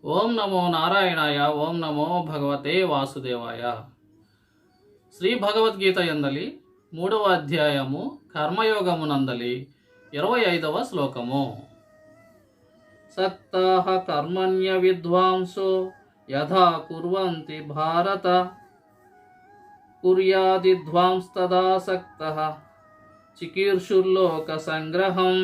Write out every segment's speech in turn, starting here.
ఓం నమో నారాయణాయ. ఓం నమో భగవతే వాసుదేవాయ. శ్రీ భగవద్గీత యందలి 3వ అధ్యాయము కర్మయోగమునందలి 25వ శ్లోకము. సక్తాః కర్మణ్య విద్వాంసో యథా కుర్వంతి భారత కుర్యాదిద్వాంస్తదాసక్తః చికీర్షుర్లోక సంగ్రహం.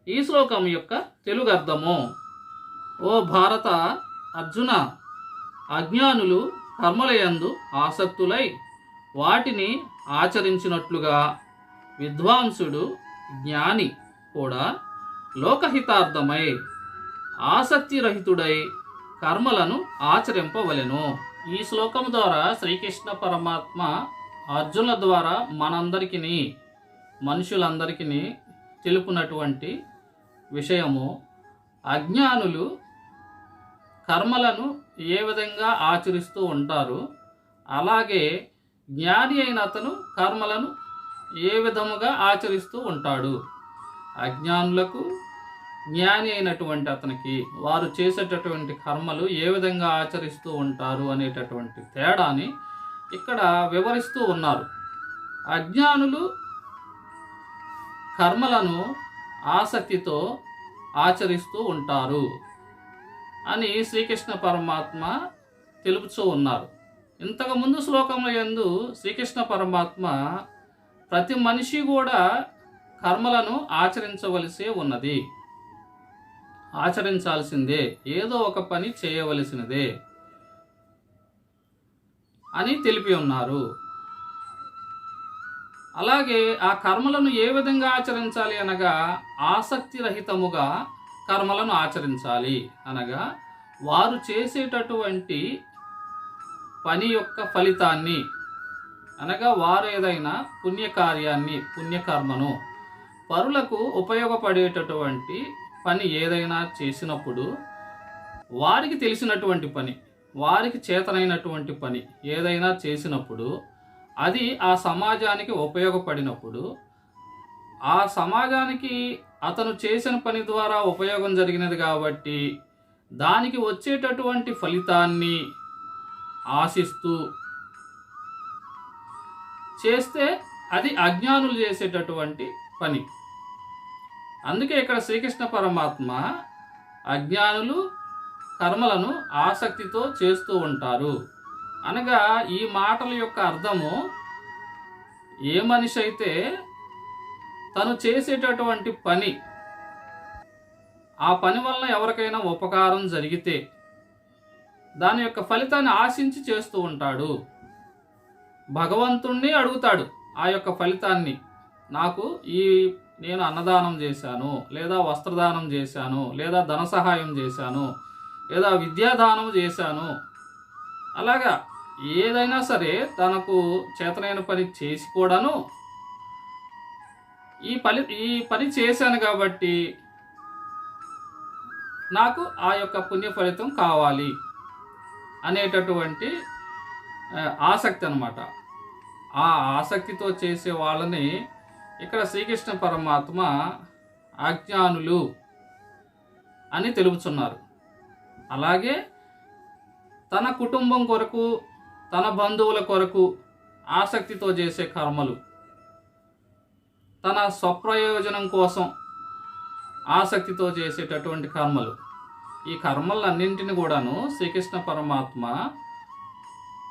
ఈ శ్లోకం యొక్క తెలుగు అర్థము: ఓ భారత అర్జున, అజ్ఞానులు కర్మలయందు ఆసక్తులై వాటిని ఆచరించినట్లుగా విద్వాంసుడు జ్ఞాని కూడా లోకహితార్థమై ఆసక్తిరహితుడై కర్మలను ఆచరింపవలెను. ఈ శ్లోకం ద్వారా శ్రీకృష్ణ పరమాత్మ అర్జునుల ద్వారా మనందరికీ, మనుషులందరికీ తెలుపునటువంటి విషయము, అజ్ఞానులు కర్మలను ఏ విధంగా ఆచరిస్తూ ఉంటారు, అలాగే జ్ఞాని అయిన అతను కర్మలను ఏ విధముగా ఆచరిస్తూ ఉంటాడు. అజ్ఞానులకు జ్ఞాని అయినటువంటి అతనికి వారు చేసేటటువంటి కర్మలు ఏ విధంగా ఆచరిస్తూ ఉంటారు అనేటటువంటి తేడాని ఇక్కడ వివరిస్తూ ఉన్నారు. అజ్ఞానులు కర్మలను ఆసక్తితో ఆచరిస్తూ ఉంటారు అని శ్రీకృష్ణ పరమాత్మ తెలుపుతూ ఉన్నారు. ఇంతకుముందు శ్లోకంలో యందు శ్రీకృష్ణ పరమాత్మ ప్రతి మనిషి కూడా కర్మలను ఆచరించవలసి ఉన్నది, ఆచరించాల్సిందే, ఏదో ఒక పని చేయవలసినదే అని తెలిపి ఉన్నారు. అలాగే ఆ కర్మలను ఏ విధంగా ఆచరించాలి అనగా ఆసక్తి రహితముగా కర్మలను ఆచరించాలి. అనగా వారు చేసేటటువంటి పని యొక్క ఫలితాన్ని, అనగా వారు ఏదైనా పుణ్యకార్యాన్ని, పుణ్యకర్మను, పరులకు ఉపయోగపడేటటువంటి పని ఏదైనా చేసినప్పుడు, వారికి తెలిసినటువంటి పని, వారికి చేతనైనటువంటి పని ఏదైనా చేసినప్పుడు, అది ఆ సమాజానికి ఉపయోగపడినప్పుడు, ఆ సమాజానికి అతను చేసిన పని ద్వారా ఉపయోగం జరిగినది కాబట్టి దానికి వచ్చేటటువంటి ఫలితాన్ని ఆశిస్తూ చేస్తే అది అజ్ఞానులు చేసేటటువంటి పని. అందుకే ఇక్కడ శ్రీకృష్ణ పరమాత్మ అజ్ఞానులు కర్మలను ఆసక్తితో చేస్తూ ఉంటారు అనగా ఈ మాటల యొక్క అర్థము, ఏ మనిషి అయితే తను చేసేటటువంటి పని, ఆ పని వలన ఎవరికైనా ఉపకారం జరిగితే దాని యొక్క ఫలితాన్ని ఆశించి చేస్తూ ఉంటాడు. భగవంతుణ్ణి అడుగుతాడు ఆ యొక్క ఫలితాన్ని. నాకు నేను అన్నదానం చేశాను, లేదా వస్త్రదానం చేశాను, లేదా ధన సహాయం చేశాను, లేదా విద్యాదానం చేశాను, అలాగా ఏదైనా సరే తనకు చేతనైన పని చేసి కూడాను ఈ పని చేశాను కాబట్టి నాకు ఆ యొక్క పుణ్య ఫలితం కావాలి అనేటటువంటి ఆసక్తి అన్నమాట. ఆ ఆసక్తితో చేసే వాళ్ళని ఇక్కడ శ్రీకృష్ణ పరమాత్మ అజ్ఞానులు అని తెలుపుతున్నారు. అలాగే తన కుటుంబం కొరకు, తన బంధువుల కొరకు ఆసక్తితో చేసే కర్మలు, తన స్వప్రయోజనం కోసం ఆసక్తితో చేసేటటువంటి కర్మలు, ఈ కర్మలన్నింటిని కూడాను శ్రీకృష్ణ పరమాత్మ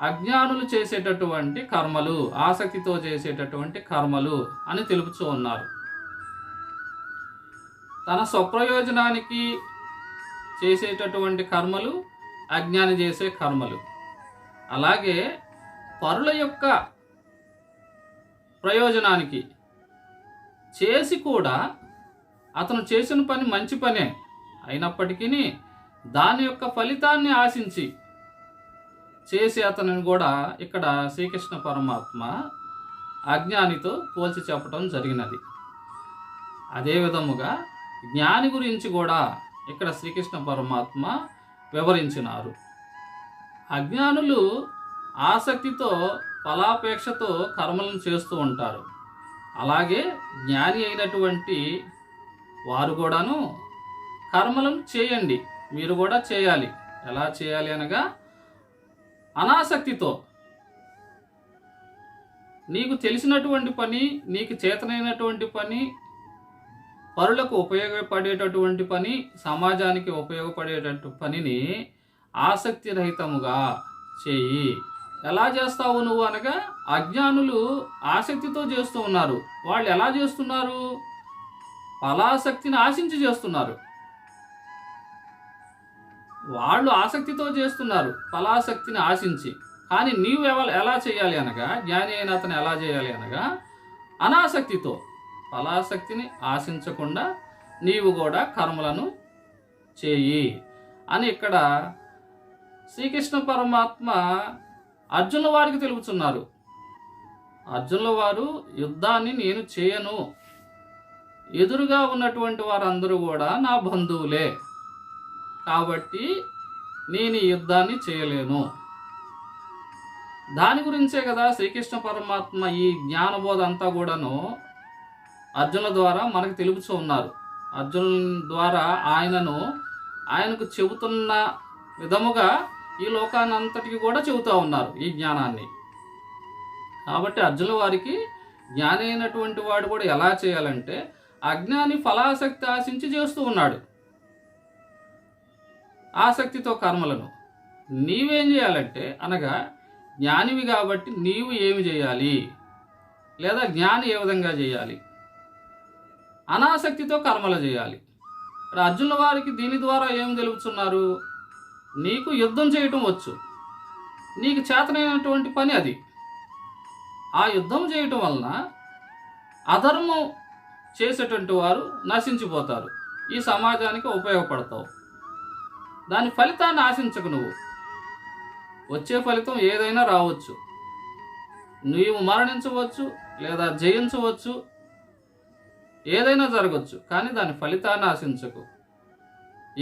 అజ్ఞానులు చేసేటటువంటి కర్మలు, ఆసక్తితో చేసేటటువంటి కర్మలు అని తెలుపుతూ ఉన్నారు. తన స్వప్రయోజనానికి చేసేటటువంటి కర్మలు అజ్ఞాని చేసే కర్మలు. అలాగే పరుల యొక్క ప్రయోజనానికి చేసి కూడా అతను చేసిన పని మంచి పనే అయినప్పటికీ దాని యొక్క ఫలితాన్ని ఆశించి చేసి అతనిని కూడా ఇక్కడ శ్రీకృష్ణ పరమాత్మ అజ్ఞానితో పోల్చి చెప్పడం జరిగినది. అదే విధముగా జ్ఞాని గురించి కూడా ఇక్కడ శ్రీకృష్ణ పరమాత్మ వివరించినారు. అజ్ఞానులు ఆసక్తితో, ఫలాపేక్షతో కర్మలను చేస్తూ ఉంటారు. అలాగే జ్ఞాని అయినటువంటి వారు కూడాను కర్మలను చేయండి, మీరు కూడా చేయాలి. ఎలా చేయాలి అనగా, అనాసక్తితో నీకు తెలిసినటువంటి పని, నీకు చేతనైనటువంటి పని, పరులకు ఉపయోగపడేటటువంటి పని, సమాజానికి ఉపయోగపడేటటువంటి పనిని ఆసక్తి రహితముగా చేయి. ఎలా చేస్తావు నువ్వు అనగా, అజ్ఞానులు ఆసక్తితో చేస్తూ ఉన్నారు. వాళ్ళు ఎలా చేస్తున్నారు? ఫలాసక్తిని ఆశించి చేస్తున్నారు. వాళ్ళు ఆసక్తితో చేస్తున్నారు, ఫలాసక్తిని ఆశించి. కానీ నీవు ఎలా చేయాలి అనగా, జ్ఞాని అయిన అతను ఎలా చేయాలి అనగా, అనాసక్తితో, ఫలాసక్తిని ఆశించకుండా నీవు కూడా కర్మలను చేయి అని ఇక్కడ శ్రీకృష్ణ పరమాత్మ అర్జునుల వారికి తెలుపుతున్నారు. అర్జునుల వారు, యుద్ధాన్ని నేను చేయను, ఎదురుగా ఉన్నటువంటి వారందరూ కూడా నా బంధువులే, కాబట్టి నేను ఈ యుద్ధాన్ని చేయలేను. దాని గురించే కదా శ్రీకృష్ణ పరమాత్మ ఈ జ్ఞానబోధ అంతా కూడాను అర్జునుల ద్వారా మనకు తెలుపుతూ ఉన్నారు. అర్జునుల ద్వారా ఆయనకు చెబుతున్న విధముగా ఈ లోకాన్ని అంతటికి కూడా చెబుతూ ఉన్నారు ఈ జ్ఞానాన్ని. కాబట్టి అర్జునుల వారికి జ్ఞాని అయినటువంటి వాడు కూడా ఎలా చేయాలంటే, అజ్ఞాని ఫలాసక్తి ఆశించి చేస్తూ ఉన్నాడు ఆసక్తితో కర్మలను. నీవేం చేయాలంటే అనగా, జ్ఞానివి కాబట్టి నీవు ఏమి చేయాలి, లేదా జ్ఞాని ఏ విధంగా చేయాలి? అనాసక్తితో కర్మలు చేయాలి. ఇక్కడ అర్జునుల వారికి దీని ద్వారా ఏం తెలుపుతున్నారు? నీకు యుద్ధం చేయటం వచ్చు, నీకు చేతనైనటువంటి పని అది. ఆ యుద్ధం చేయటం వలన అధర్మం చేసేటువంటి వారు నశించిపోతారు, ఈ సమాజానికి ఉపయోగపడతావు. దాని ఫలితాన్ని ఆశించకు. నువ్వు వచ్చే ఫలితం ఏదైనా రావచ్చు, నీవు మరణించవచ్చు లేదా జయించవచ్చు, ఏదైనా జరగవచ్చు. కానీ దాని ఫలితాన్ని ఆశించకు.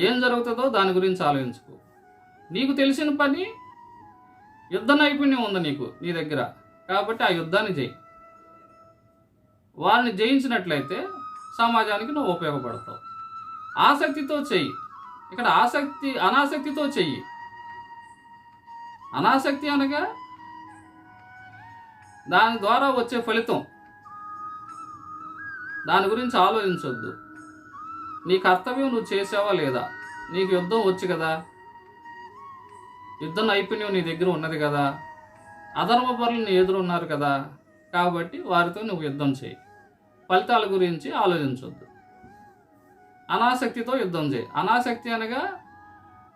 ఏం జరుగుతుందో దాని గురించి ఆలోచించుకో. నీకు తెలిసిన పని, యుద్ధ నైపుణ్యం ఉంది నీ దగ్గర, కాబట్టి ఆ యుద్ధాన్ని చేయి. వారిని జయించినట్లయితే సమాజానికి నువ్వు ఉపయోగపడతావు. ఆసక్తితో చెయ్యి. ఇక్కడ అనాసక్తితో చెయ్యి. అనాసక్తి అనగా దాని ద్వారా వచ్చే ఫలితం, దాని గురించి ఆలోచించొద్దు. నీ కర్తవ్యం నువ్వు చేసావా లేదా? నీకు యుద్ధం వచ్చు కదా, యుద్ధ నైపుణ్యం నీ దగ్గర ఉన్నది కదా, అధర్మపరులు నీ ఎదురు ఉన్నారు కదా, కాబట్టి వారితో నువ్వు యుద్ధం చేయి. ఫలితాల గురించి ఆలోచించొద్దు. అనాసక్తితో యుద్ధం చేయి. అనాసక్తి అనగా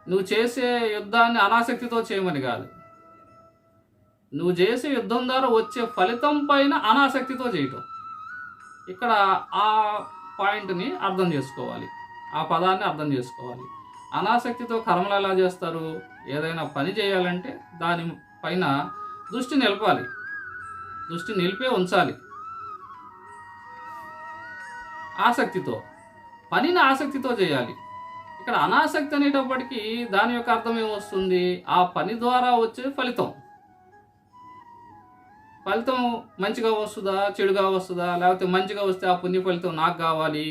నువ్వు చేసే యుద్ధాన్ని అనాసక్తితో చేయమని కాదు, నువ్వు చేసే యుద్ధం ద్వారా వచ్చే ఫలితం పైన అనాసక్తితో చేయటం. ఇక్కడ ఆ పాయింట్ని అర్థం చేసుకోవాలి, ఆ పదాన్ని అర్థం చేసుకోవాలి. అనాసక్తితో కర్మలు ఎలా చేస్తారు? ఏదైనా పని చేయాలంటే దాని పైన దృష్టి నిలపాలి, దృష్టి నిలిపే ఉంచాలి. ఆసక్తితో పనిని ఆసక్తితో చేయాలి. ఇక్కడ అనాసక్తి అనేటప్పటికీ దాని యొక్క అర్థం ఏమొస్తుంది? ఆ పని ద్వారా వచ్చే ఫలితం మంచిగా వస్తుందా, చెడుగా వస్తుందా? లేకపోతే మంచిగా వస్తే ఆ పుణ్య ఫలితం నాకు కావాలి,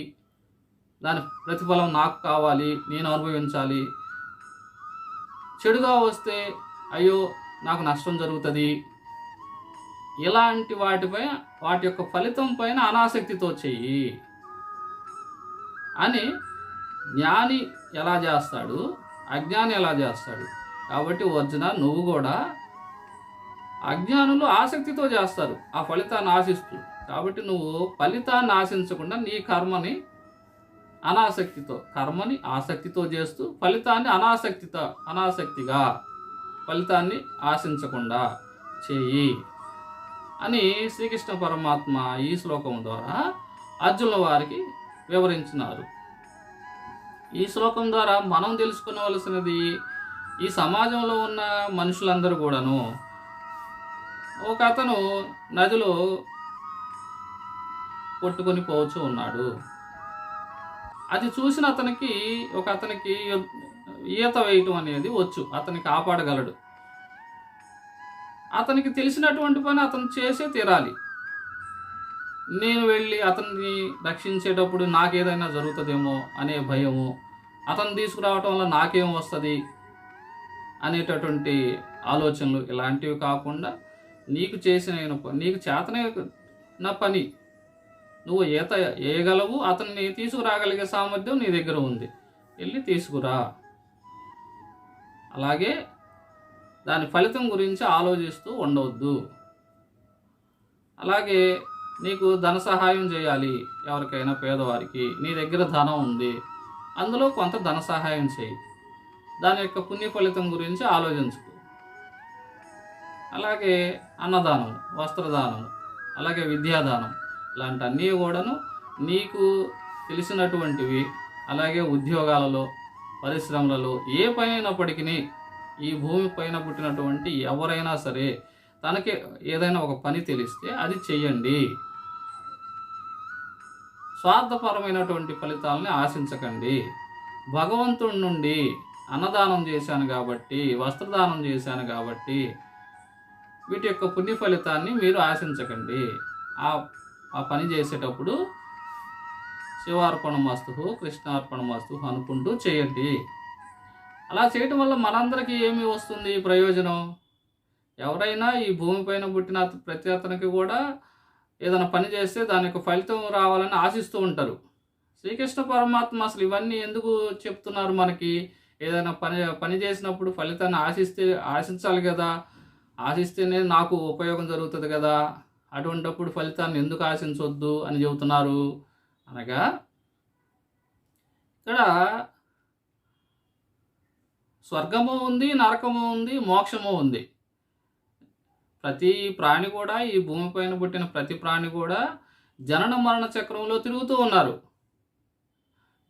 దాని ప్రతిఫలం నాకు కావాలి, నేను అనుభవించాలి. చెడుగా వస్తే అయ్యో నాకు నష్టం జరుగుతుంది. ఇలాంటి వాటి యొక్క ఫలితం పైన అనాసక్తితో చెయ్యి అని జ్ఞాని ఎలా చేస్తాడు, అజ్ఞాని ఎలా చేస్తాడు. కాబట్టి అర్జున, నువ్వు కూడా, అజ్ఞానులు ఆసక్తితో చేస్తారు ఆ ఫలితాన్ని ఆశిస్తూ. కాబట్టి నువ్వు ఫలితాన్ని ఆశించకుండా నీ కర్మని ఆసక్తితో చేస్తూ ఫలితాన్ని అనాసక్తిగా ఫలితాన్ని ఆశించకుండా చేయి అని శ్రీకృష్ణ పరమాత్మ ఈ శ్లోకం ద్వారా అర్జునుల వారికి వివరించినారు. ఈ శ్లోకం ద్వారా మనం తెలుసుకోవలసినది, ఈ సమాజంలో ఉన్న మనుషులందరూ కూడాను, ఒక అతను నదిలో కొట్టుకొని పోవచ్చు ఉన్నాడు. అది చూసిన అతనికి ఈత వేయటం అనేది వచ్చు, అతన్ని కాపాడగలడు. అతనికి తెలిసినటువంటి పని అతను చేసే తీరాలి. నేను వెళ్ళి అతన్ని రక్షించేటప్పుడు నాకేదైనా జరుగుతుందేమో అనే భయము, అతను తీసుకురావటం వల్ల నాకేం వస్తుంది అనేటటువంటి ఆలోచనలు ఇలాంటివి కాకుండా నీకు నీకు చేతనైన పని నువ్వు ఈత వేయగలవు, అతన్ని తీసుకురాగలిగే సామర్థ్యం నీ దగ్గర ఉంది, వెళ్ళి తీసుకురా. అలాగే దాని ఫలితం గురించి ఆలోచిస్తూ ఉండవద్దు. అలాగే నీకు ధన సహాయం చేయాలి, ఎవరికైనా పేదవారికి నీ దగ్గర ధనం ఉంది, అందులో కొంత ధన సహాయం చేయి, దాని యొక్క పుణ్య ఫలితం గురించి ఆలోచించుకో. అలాగే అన్నదానం, వస్త్రదానం, అలాగే విద్యాదానం ఇలాంటివన్నీ కూడాను నీకు తెలిసినటువంటివి. అలాగే ఉద్యోగాలలో, పరిశ్రమలలో ఏ పని అయినప్పటికీ ఈ భూమి పైన పుట్టినటువంటి ఎవరైనా సరే తనకి ఏదైనా ఒక పని తెలిస్తే అది చెయ్యండి. స్వార్థపరమైనటువంటి ఫలితాలని ఆశించకండి. భగవంతుడి నుండి అన్నదానం చేశాను కాబట్టి, వస్త్రదానం చేశాను కాబట్టి వీటి యొక్క పుణ్య ఫలితాన్ని మీరు ఆశించకండి. ఆ పని చేసేటప్పుడు శివార్పణమస్తు, కృష్ణార్పణమస్తు అనుకుంటూ చేయండి. అలా చేయటం వల్ల మనందరికీ ఏమి వస్తుంది ప్రయోజనం? ఎవరైనా ఈ భూమిపైన పుట్టిన ప్రతి అతనికి కూడా ఏదైనా పని చేస్తే దాని యొక్క ఫలితం రావాలని ఆశిస్తూ ఉంటారు. శ్రీకృష్ణ పరమాత్మ అసలు ఇవన్నీ ఎందుకు చెప్తున్నారు మనకి? ఏదైనా పని చేసినప్పుడు ఫలితాన్ని ఆశించాలి కదా, ఆశిస్తేనే నాకు ఉపయోగం జరుగుతుంది కదా, అటువంటిప్పుడు ఫలితాన్ని ఎందుకు ఆశించవద్దు అని చెబుతున్నారు అనగా, ఇక్కడ స్వర్గము ఉంది, నరకము ఉంది, మోక్షము ఉంది. ప్రతి ప్రాణి కూడా, ఈ భూమిపైన పుట్టిన ప్రతి ప్రాణి కూడా జనన మరణ చక్రంలో తిరుగుతూ ఉన్నారు.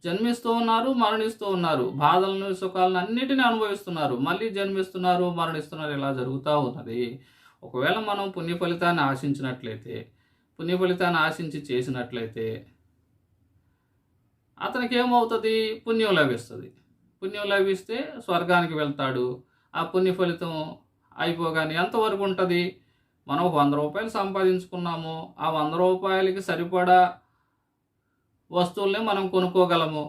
జన్మిస్తూ ఉన్నారు, మరణిస్తూ ఉన్నారు, బాధలను సుఖాలను అన్నిటినీ అనుభవిస్తున్నారు, మళ్ళీ జన్మిస్తున్నారు, మరణిస్తున్నారు. ఇలా జరుగుతూ ఉన్నది. ఒకవేళ మనం పుణ్య ఫలితాన్ని ఆశించినట్లయితే, పుణ్య ఫలితాన్ని ఆశించి చేసినట్లయితే అతనికి ఏమవుతుంది? పుణ్యం లభిస్తుంది. పుణ్యం లభిస్తే స్వర్గానికి వెళ్తాడు. ఆ పుణ్య ఫలితం అయిపోగానే ఎంతవరకు ఉంటుంది? మనం 100 రూపాయలు సంపాదించుకున్నాము, ఆ 100 రూపాయలకి సరిపడా వస్తువుల్ని మనం కొనుక్కోగలము.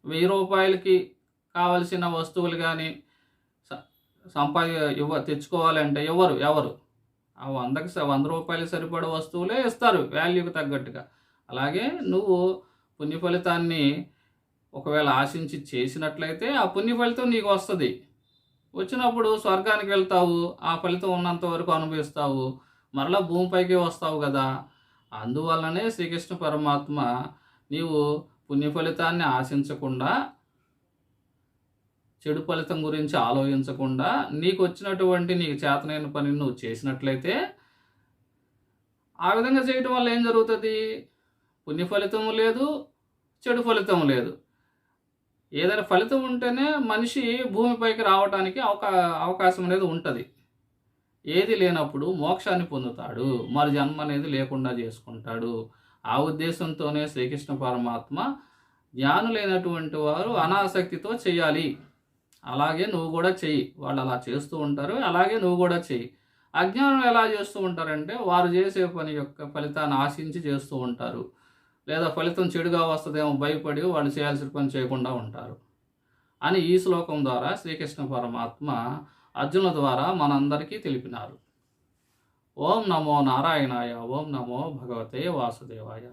1000 రూపాయలకి కావలసిన వస్తువులు కానీ తెచ్చుకోవాలంటే ఎవరు ఆ 100 రూపాయలకి సరిపడే వస్తువులే ఇస్తారు వాల్యూకి తగ్గట్టుగా. అలాగే నువ్వు పుణ్య ఫలితాన్ని ఒకవేళ ఆశించి చేసినట్లయితే ఆ పుణ్య ఫలితం నీకు వస్తుంది. వచ్చినప్పుడు స్వర్గానికి వెళ్తావు, ఆ ఫలితం ఉన్నంత వరకు అనుభవిస్తావు, మరలా భూమిపైకి వస్తావు కదా. అందువల్లనే శ్రీకృష్ణ పరమాత్మ నీవు పుణ్య ఫలితాన్ని ఆశించకుండా, చెడు ఫలితం గురించి ఆలోచించకుండా నీకు వచ్చినటువంటి నీకు చేతనైన పని నువ్వు చేసినట్లయితే, ఆ విధంగా చేయటం వల్ల ఏం జరుగుతుంది? పుణ్య ఫలితం లేదు, చెడు ఫలితం లేదు. ఏదైనా ఫలితం ఉంటేనే మనిషి భూమిపైకి రావడానికి అవకాశం అనేది ఉంటుంది. ఏది లేనప్పుడు మోక్షాన్ని పొందుతాడు, మరి జన్మ అనేది లేకుండా చేసుకుంటాడు. ఆ ఉద్దేశంతోనే శ్రీకృష్ణ పరమాత్మ జ్ఞానులైనటువంటి వారు అనాసక్తితో చేయాలి, అలాగే నువ్వు కూడా చెయ్యి. వాళ్ళు అలా చేస్తూ ఉంటారు, అలాగే నువ్వు కూడా చెయ్యి. అజ్ఞానులు ఎలా చేస్తూ ఉంటారంటే, వారు చేసే పని యొక్క ఫలితాన్ని ఆశించి చేస్తూ ఉంటారు, లేదా ఫలితం చెడుగా వస్తుందేమో భయపడి వాళ్ళు చేయాల్సిన పని చేయకుండా ఉంటారు అని ఈ శ్లోకం ద్వారా శ్రీకృష్ణ పరమాత్మ అర్జునుల ద్వారా మనందరికీ తెలిపినారు. ఓం నమో నారాయణాయ, ఓం నమో భగవతే వాసుదేవాయ.